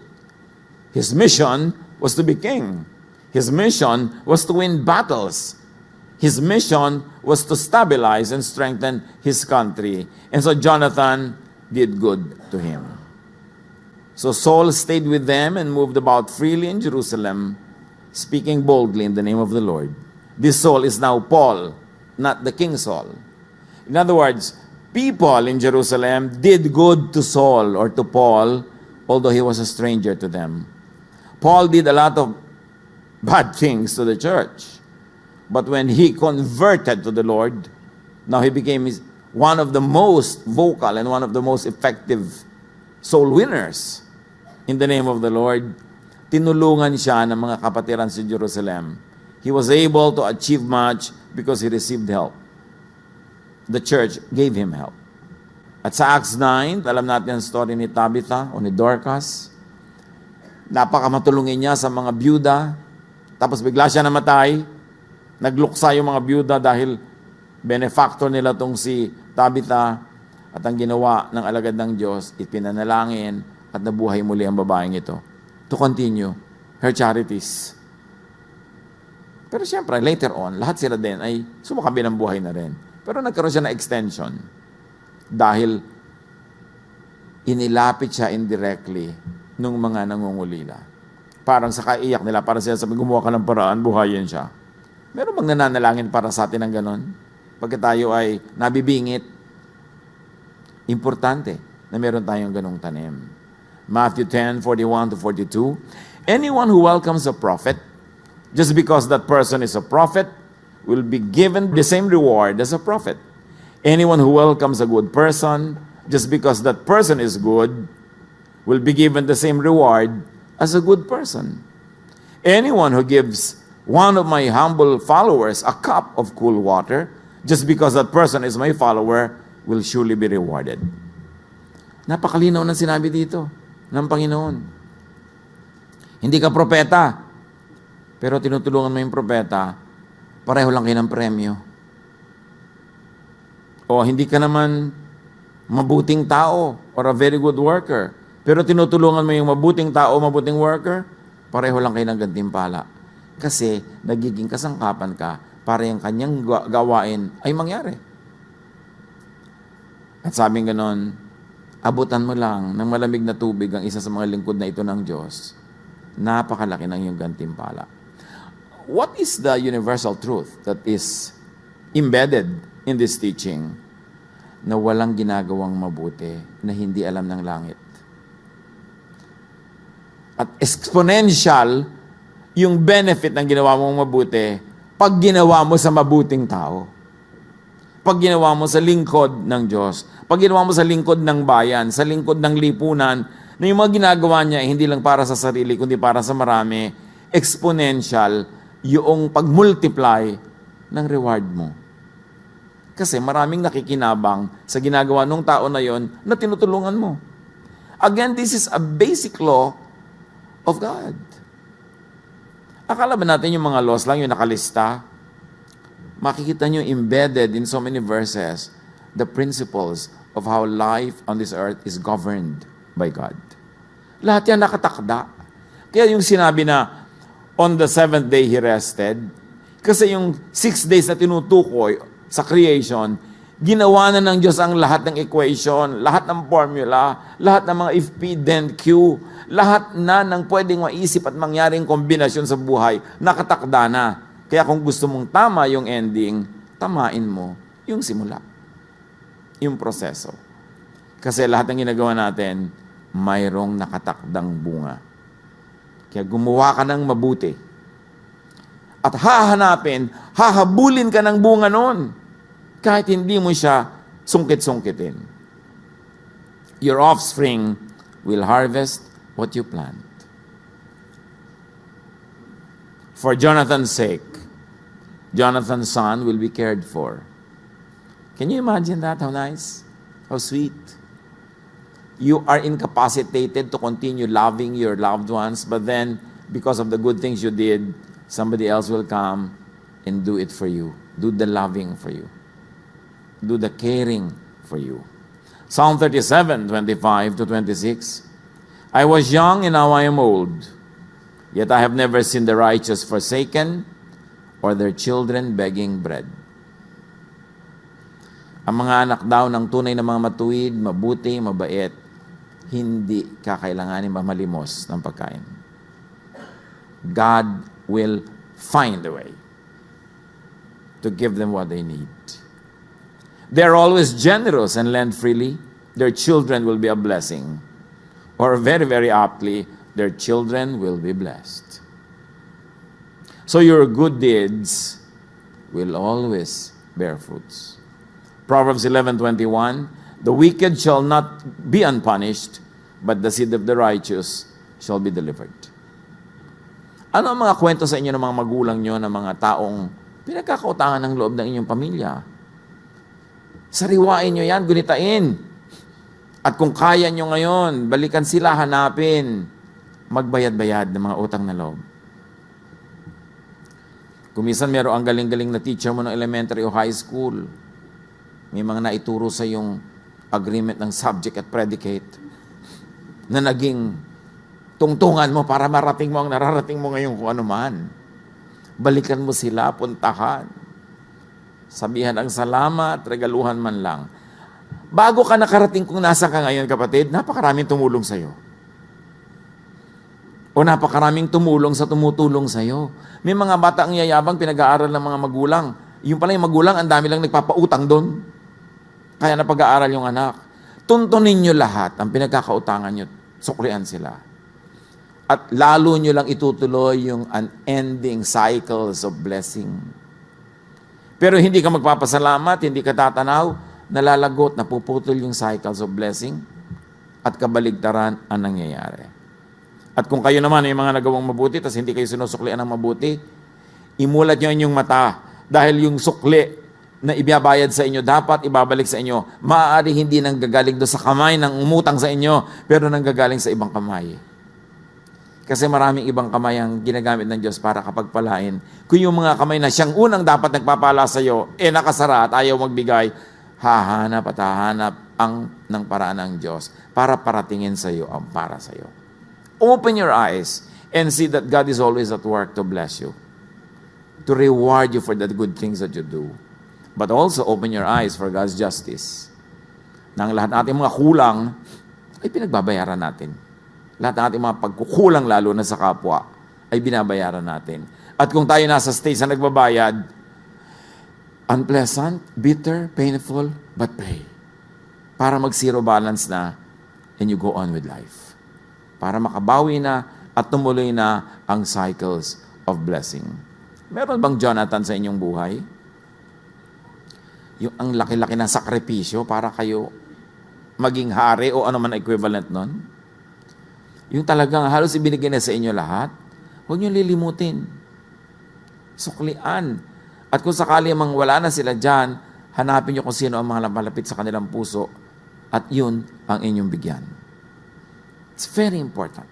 [SPEAKER 2] His mission was to be king. His mission was to win battles. His mission was to stabilize and strengthen his country. And so Jonathan did good to him. So Saul stayed with them and moved about freely in Jerusalem, speaking boldly in the name of the Lord. This Saul is now Paul, not the King Saul. In other words, people in Jerusalem did good to Saul or to Paul, although he was a stranger to them. Paul did a lot of bad things to the church. But when he converted to the Lord, now he became one of the most vocal and one of the most effective soul winners in the name of the Lord. Tinulungan siya ng mga kapatiran sa Jerusalem. He was able to achieve much because he received help. The church gave him help. At sa Acts 9, alam natin ang story ni Tabitha o ni Dorcas. Napakamatulungin niya sa mga byuda. Tapos bigla siya namatay. Nagluksa yung mga byuda dahil benefactor nila tong si Tabitha. At ang ginawa ng alagad ng Diyos, ipinanalangin at nabuhay muli ang babaeng ito to continue her charities. Pero siyempre, later on, lahat sila din ay sumakabi ng buhay na rin. Pero nagkaroon siya ng extension dahil inilapit siya indirectly nung mga nangungulila. Parang sa kaiyak nila, parang sila sabi, gumawa ka ng paraan, buhayin siya. Meron bang nananalangin para sa atin ng ganon? Pagka tayo ay nabibingit, importante na meron tayong ganong tanim. Matthew 10:41-42, anyone who welcomes a prophet, just because that person is a prophet, will be given the same reward as a prophet. Anyone who welcomes a good person, just because that person is good, will be given the same reward as a good person. Anyone who gives one of my humble followers a cup of cool water, just because that person is my follower, will surely be rewarded. Napakalinaw ng sinabi dito ng Panginoon. Hindi ka propeta, pero tinutulungan mo yung propeta, pareho lang kayo ng premyo. O hindi ka naman mabuting tao or a very good worker, pero tinutulungan mo yung mabuting tao, mabuting worker, pareho lang kayo ng gantimpala. Kasi nagiging kasangkapan ka para yung kanyang gawain ay mangyari. At sabing ganon, abutan mo lang ng malamig na tubig ang isa sa mga lingkod na ito ng Diyos. Napakalaki ng iyong gantimpala. What is the universal truth that is embedded in this teaching? Na walang ginagawang mabuti na hindi alam ng langit. At exponential yung benefit ng ginawa mong mabuti pag ginawa mo sa mabuting tao. Pag ginawa mo sa lingkod ng Diyos. Pag ginawa mo sa lingkod ng bayan, sa lingkod ng lipunan, na yung mga ginagawa niya hindi lang para sa sarili, kundi para sa marami, exponential yung pag-multiply ng reward mo. Kasi maraming nakikinabang sa ginagawa ng tao na yon na tinutulungan mo. Again, this is a basic law of God. Akala ba natin yung mga laws lang yung nakalista? Makikita nyo embedded in so many verses the principles of how life on this earth is governed by God. Lahat yan nakatakda. Kaya yung sinabi na on the seventh day He rested, kasi yung 6 days na tinutukoy sa creation, ginawa na ng Diyos ang lahat ng equation, lahat ng formula, lahat ng mga if, P, then, Q, lahat na ng pwedeng maisip at mangyaring kombinasyon sa buhay, nakatakda na. Kaya kung gusto mong tama yung ending, tamain mo yung simula. Yung proseso. Kasi lahat ng ginagawa natin, mayroong nakatakdang bunga. Kaya gumawa ka ng mabuti. At hahabulin ka ng bunga noon. Kahit hindi mo siya sungkit-sungkitin. Your offspring will harvest what you plant. For Jonathan's sake, Jonathan's son will be cared for. Can you imagine that? How nice? How sweet? You are incapacitated to continue loving your loved ones, but then, because of the good things you did, somebody else will come and do it for you. Do the loving for you. Do the caring for you. Psalm 37, 25 to 26. I was young and now I am old, yet I have never seen the righteous forsaken or their children begging bread. Ang mga anak daw ng tunay na mga matuwid, mabuti, mabait, hindi kakailanganin mamalimos ng pagkain. God will find a way to give them what they need. They are always generous and lend freely. Their children will be a blessing. Or very, very aptly, their children will be blessed. So your good deeds will always bear fruits. Proverbs 11:21, the wicked shall not be unpunished, but the seed of the righteous shall be delivered. Ano ang mga kwento sa inyo ng mga magulang nyo, ng mga taong pinagkakautangan ng loob ng inyong pamilya? Sariwain nyo yan, gunitain. At kung kaya nyo ngayon, balikan sila, hanapin, magbayad-bayad ng mga utang na loob. Kung minsan meron ang galing-galing na teacher mo ng elementary o high school, may mga naituro sa yung agreement ng subject at predicate na naging tungtungan mo para marating mo ang nararating mo ngayon kung ano man. Balikan mo sila, puntahan. Sabihan ang salamat, regaluhan man lang. Bago ka nakarating kung nasa ka ngayon, kapatid, napakaraming tumulong sa'yo. O napakaraming tumulong sa tumutulong sa'yo. May mga bata ang yayabang pinag-aaral ng mga magulang. Yung pala yung magulang, ang dami lang nagpapautang doon. Kaya napag-aaral yung anak. Tuntunin nyo lahat ang pinagkakautangan nyo. Suklian sila. At lalo nyo lang itutuloy yung unending cycles of blessing. Pero hindi ka magpapasalamat, hindi ka tatanaw, nalalagot, napuputol yung cycles of blessing at kabaligtaran ang nangyayari. At kung kayo naman ay mga nagawang mabuti, tas hindi kayo sinusuklian ng mabuti, imulat nyo inyong mata dahil yung sukli na ibibayad sa inyo, dapat ibabalik sa inyo. Maaari hindi nanggagaling doon sa kamay ng umutang sa inyo, pero nanggagaling sa ibang kamay. Kasi maraming ibang kamay ang ginagamit ng Diyos para kapagpalain. Kung yung mga kamay na siyang unang dapat nagpapala sa iyo, nakasara at ayaw magbigay, hahanap at hahanap ang ng paraan ng Diyos para paratingin sa iyo ang para sa iyo. Open your eyes and see that God is always at work to bless you, to reward you for the good things that you do. But also open your eyes for God's justice. Nang lahat ng ating mga kulang ay pinagbabayaran natin. Lahat ng ating mga pagkukulang lalo na sa kapwa ay binabayaran natin. At kung tayo nasa stage na nagbabayad, unpleasant, bitter, painful, but pay. Para mag-zero balance na and you go on with life. Para makabawi na at tumuloy na ang cycles of blessing. Meron bang Jonathan sa inyong buhay? Yung ang laki-laki na sakripisyo para kayo maging hari o ano man equivalent nun? Yung talagang halos ibinigay na sa inyo lahat, huwag niyo lilimutin. Suklian. At kung sakali mang wala na sila dyan, hanapin niyo kung sino ang mga malapit sa kanilang puso at yun ang inyong bigyan. It's very important.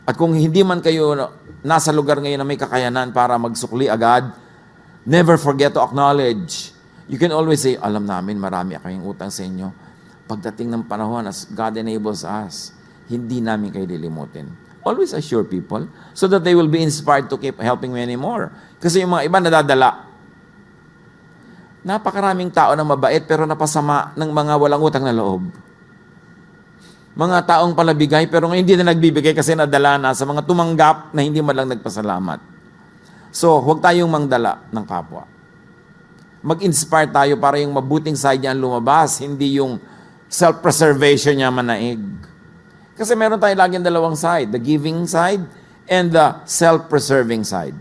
[SPEAKER 2] At kung hindi man kayo nasa lugar ngayon na may kakayanan para magsukli agad, never forget to acknowledge. You can always say, alam namin, marami kaming utang sa inyo. Pagdating ng panahon, as God enables us, hindi namin kayo lilimutin. Always assure people so that they will be inspired to keep helping many more. Kasi yung mga iba nadadala. Napakaraming tao na mabait pero napasama ng mga walang utang na loob. Mga taong palabigay pero ngayon hindi na nagbibigay kasi nadala na sa mga tumanggap na hindi man lang nagpasalamat. So, huwag tayong mangdala ng kapwa. Mag-inspire tayo para yung mabuting side niya lumabas, hindi yung self-preservation niya manaig. Kasi meron tayo laging dalawang side, the giving side and the self-preserving side.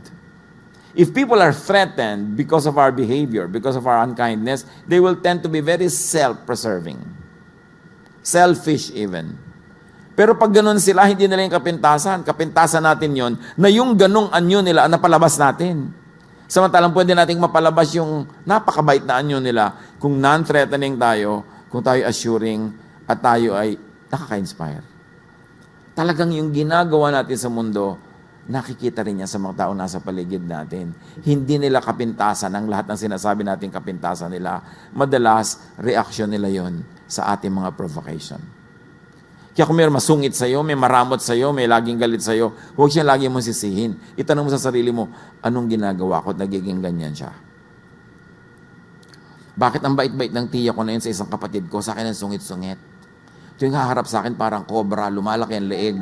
[SPEAKER 2] If people are threatened because of our behavior, because of our unkindness, they will tend to be very self-preserving. Selfish even. Pero pag ganun sila, hindi nila yung kapintasan. Kapintasan natin yon na yung ganung anyo nila napalabas natin. Samantalang pwede nating mapalabas yung napakabait na anyo nila kung non-threatening tayo, kung tayo assuring, at tayo ay nakaka-inspire. Talagang yung ginagawa natin sa mundo, nakikita rin niya sa mga tao nasa paligid natin. Hindi nila kapintasan ang lahat ng sinasabi natin kapintasan nila. Madalas, reaction nila yon sa ating mga provocation. Kaya kung may masungit sa'yo, may maramot sa'yo, may laging galit sa'yo, huwag siya lagi mong sisihin. Itanong mo sa sarili mo, anong ginagawa ko at nagiging ganyan siya? Bakit ang bait-bait ng tiya ko na yun sa isang kapatid ko, sa akin ang sungit-sungit? Ito yung haharap sa akin parang cobra, lumalaki ang leeg.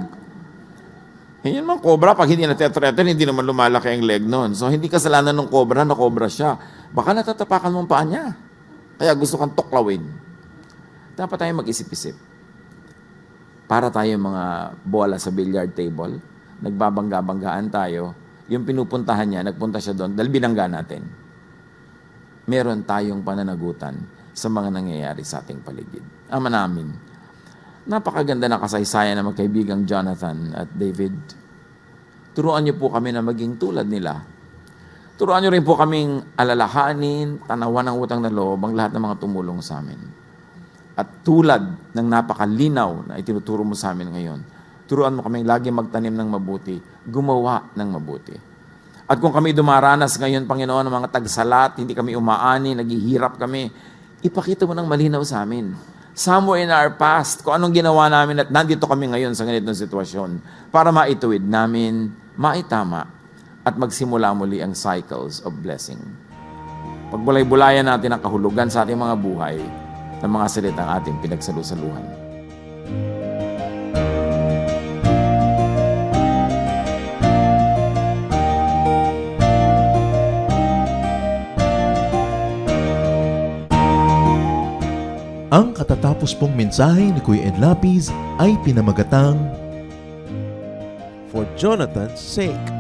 [SPEAKER 2] Yan man cobra, pag hindi natetreten, hindi naman lumalaki ang leg nun. So hindi kasalanan ng cobra na cobra siya. Baka natatapakan mo ang paa niya. Kaya gusto kang tuklawin. Dapat tayo mag-isip-isip. Para tayo mga bola sa billiard table, nagbabangga-banggaan tayo, yung pinupuntahan niya, nagpunta siya doon, dahil binangga natin. Meron tayong pananagutan sa mga nangyayari sa ating paligid. Ama namin, napakaganda na kasaysayan ng magkaibigang Jonathan at David. Turuan niyo po kami na maging tulad nila. Turuan niyo rin po kaming alalahanin, tanawan ng utang na loob, ang lahat ng mga tumulong sa amin. At tulad ng napakalinaw na itinuturo mo sa amin ngayon, turuan mo kaming lagi magtanim ng mabuti, gumawa ng mabuti. At kung kami dumaranas ngayon, Panginoon, ng mga tagsalat, hindi kami umaani, naghihirap kami, ipakita mo ng malinaw sa amin. Somewhere in our past, kung anong ginawa namin at nandito kami ngayon sa ganitong sitwasyon, para maituwid namin, maitama, at magsimula muli ang cycles of blessing. Pagbulay-bulayan natin ang kahulugan sa ating mga buhay, ng mga salitang ating pinagsalusaluhan.
[SPEAKER 1] Ang katatapos pong mensahe ni Kuya Ed Lapiz ay pinamagatang For Jonathan's Sake.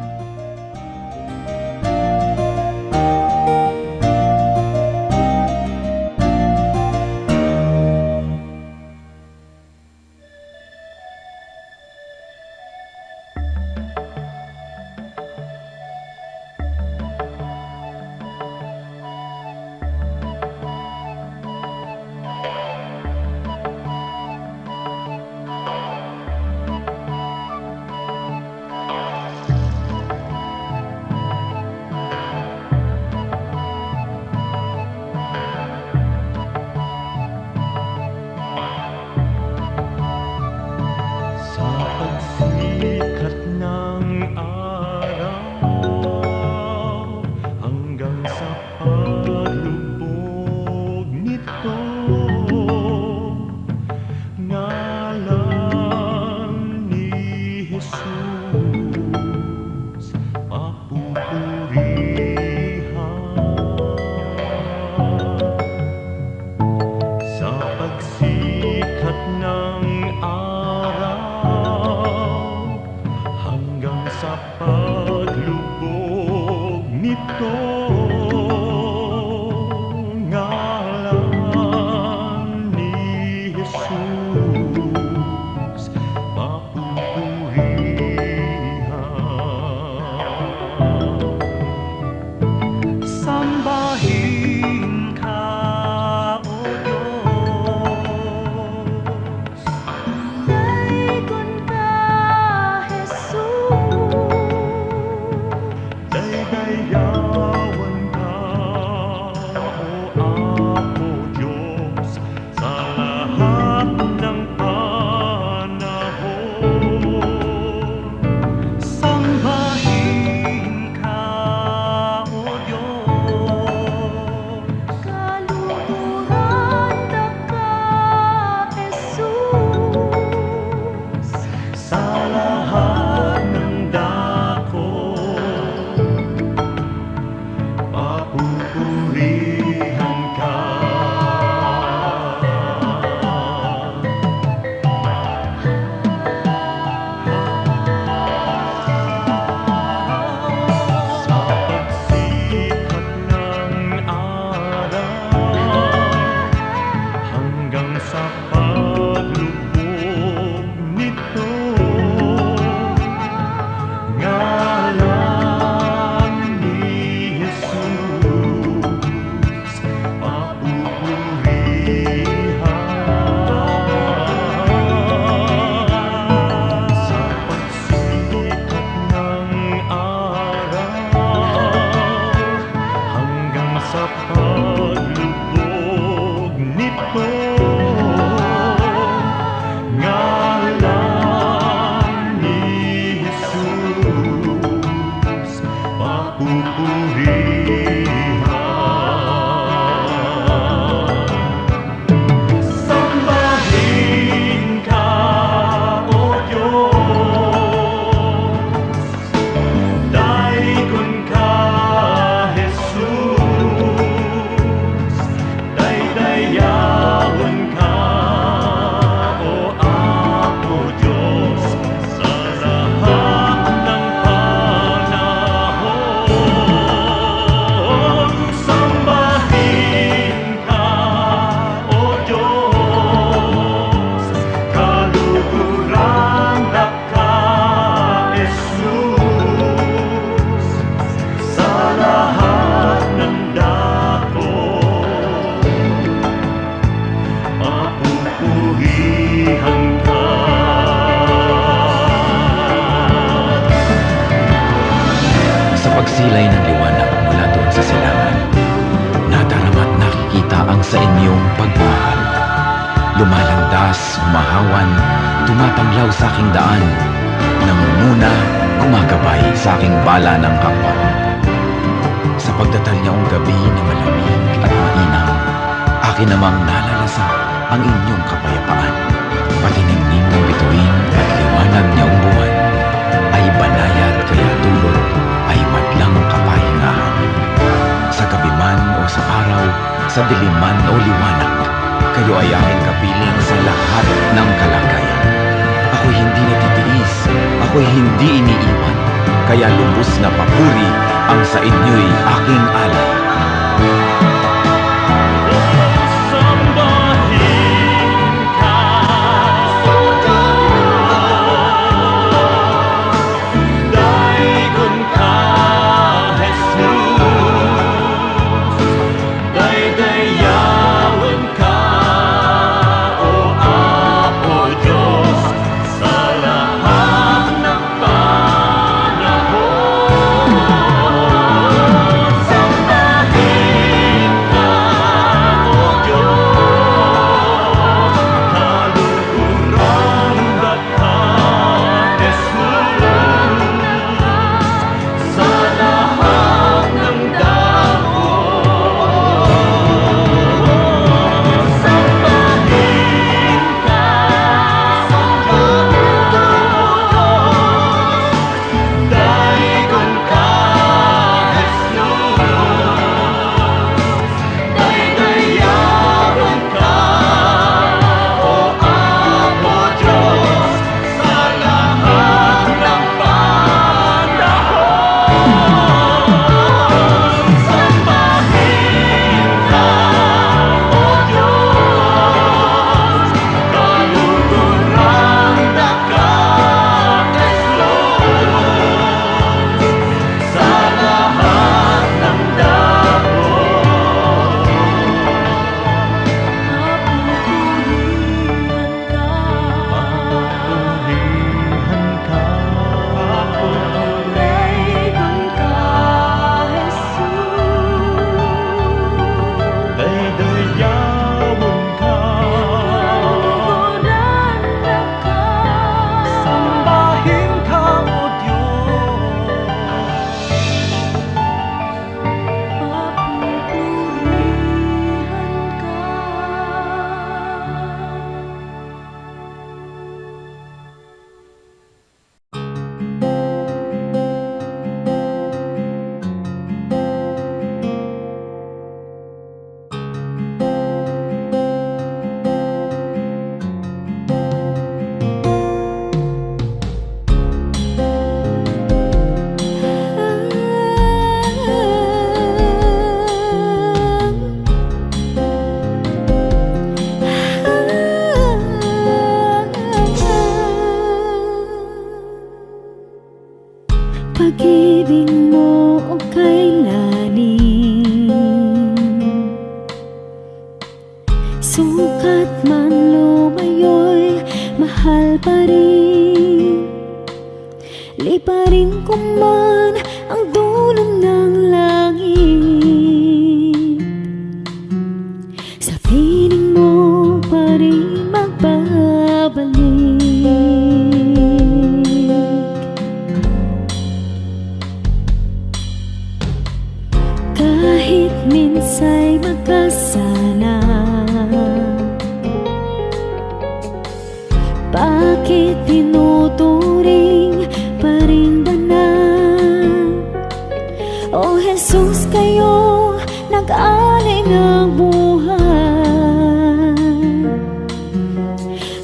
[SPEAKER 3] Sa pagsilay ng liwanag mula doon sa silangan, nadarama't nakikita ang sa inyong pagmamahal. Lumalandas, humahawan, tumatanglaw sa aking daan, nangunguna, gumagabay sa aking bala ng hakbang. Sa pagdatalyaong gabi na malamig at mainam, akin namang nalalasap ang inyong kapayapaan. Pati ningning ng bituin at liwanag niyang buwan ay banayad kaya dulot ay madlang kapahingahan. Sa gabi man o sa araw, sa dilim man o liwanag, kayo ay aking kapiling sa lahat ng kalagayan. Ako'y hindi natitiis, ako'y hindi iniiwan, kaya lubos na papuri ang sa inyo'y aking alay.
[SPEAKER 4] Pag-ibig mo o kailanin, sukat man lumayo'y mahal pa rin. Liparin ko man ang dulong ng langit, sa piling mo pa rin magbabalik. Kahit minsa'y magkasala, bakit tinuturing pa rin ba na? O Jesus, kayo nag-alay ng buhay,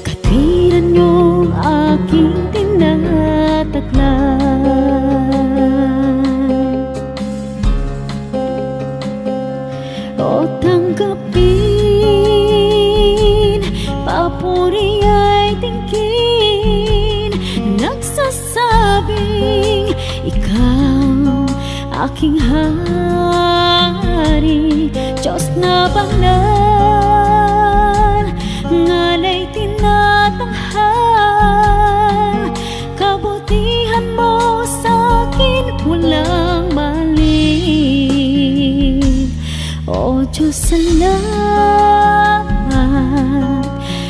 [SPEAKER 4] katwiran niyong aking tinataglay. O tanggapin, papuri ay tingin, nagsasabing ikaw aking hari, Diyos na banal, ngalay tinatanghal. Kabutihan mo sa'kin walang Diyos, salamat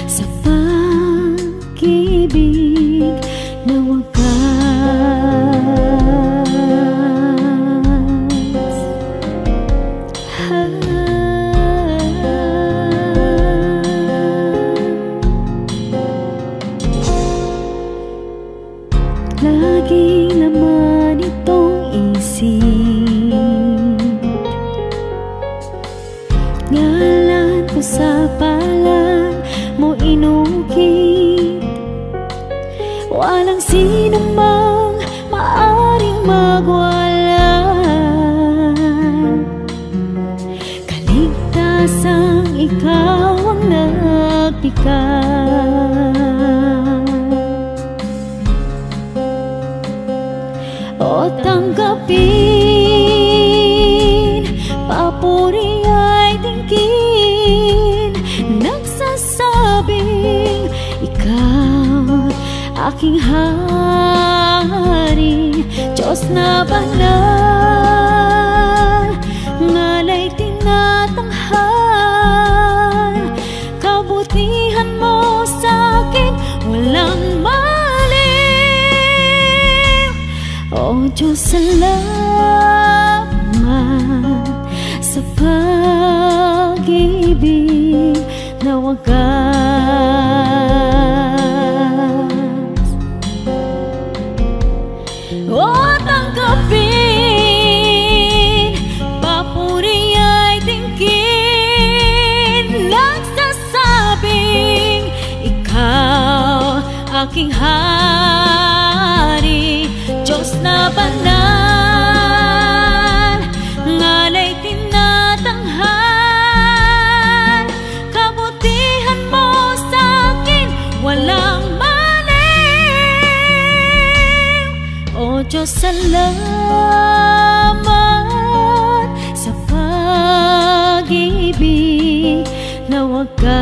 [SPEAKER 4] sa pag-ibig na wagas. Laging laman itong isip, ngalan ko sa palad mo inukit. Walang sino mang maaring magwala, kaligtasang ikaw ang nagpikat. O tanggapin, papuri ay tingin, nagsasabing ikaw aking hari, Diyos na banal, ngalay tinatanghal, kabutihan mo sa'kin walang mali. O Diyos, salamat sa pag-ibig na wagas. O tanggapin, papuri ay tingin, nagsasabing ikaw aking hari, Diyos na banal, ngalay tinatanghal, kabutihan mo sa'kin walang maliw. O Diyos, salamat sa pag-ibig na wagas.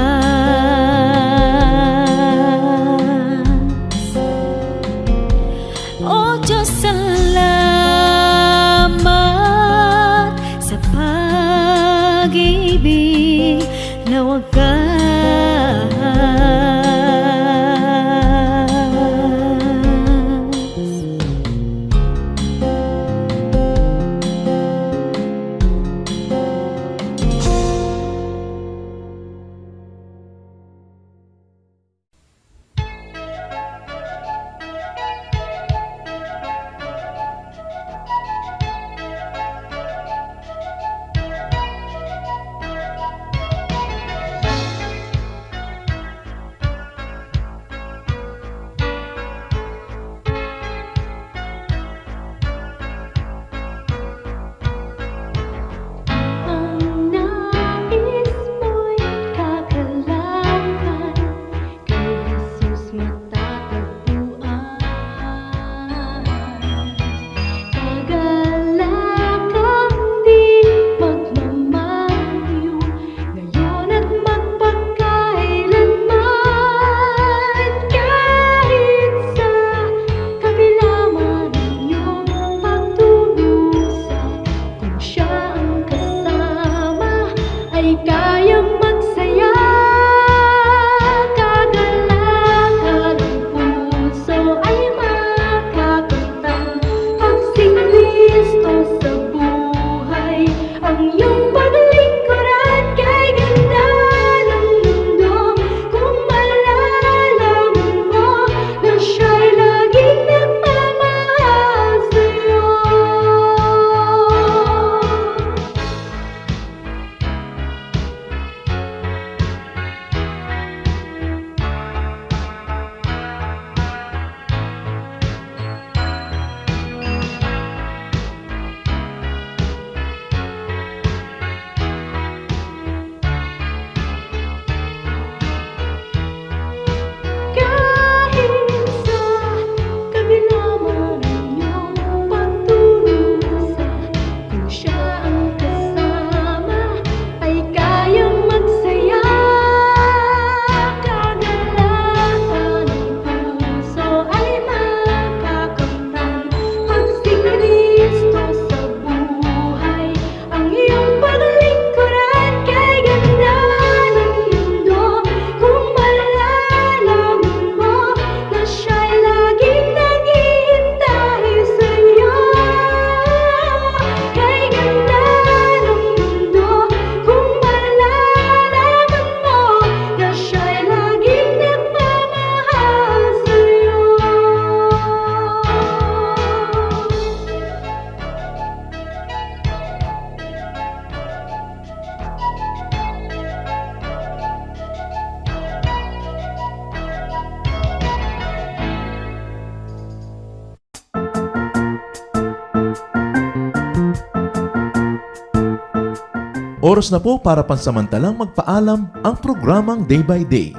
[SPEAKER 1] Oras na po para pansamantalang magpaalam ang programang Day by Day.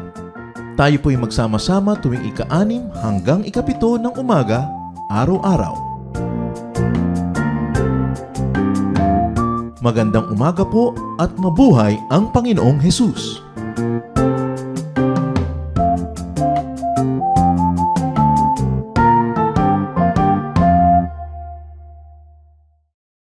[SPEAKER 1] Tayo po'y magsama-sama tuwing ika-6 hanggang ika-7 ng umaga, araw-araw. Magandang umaga po at mabuhay ang Panginoong Hesus!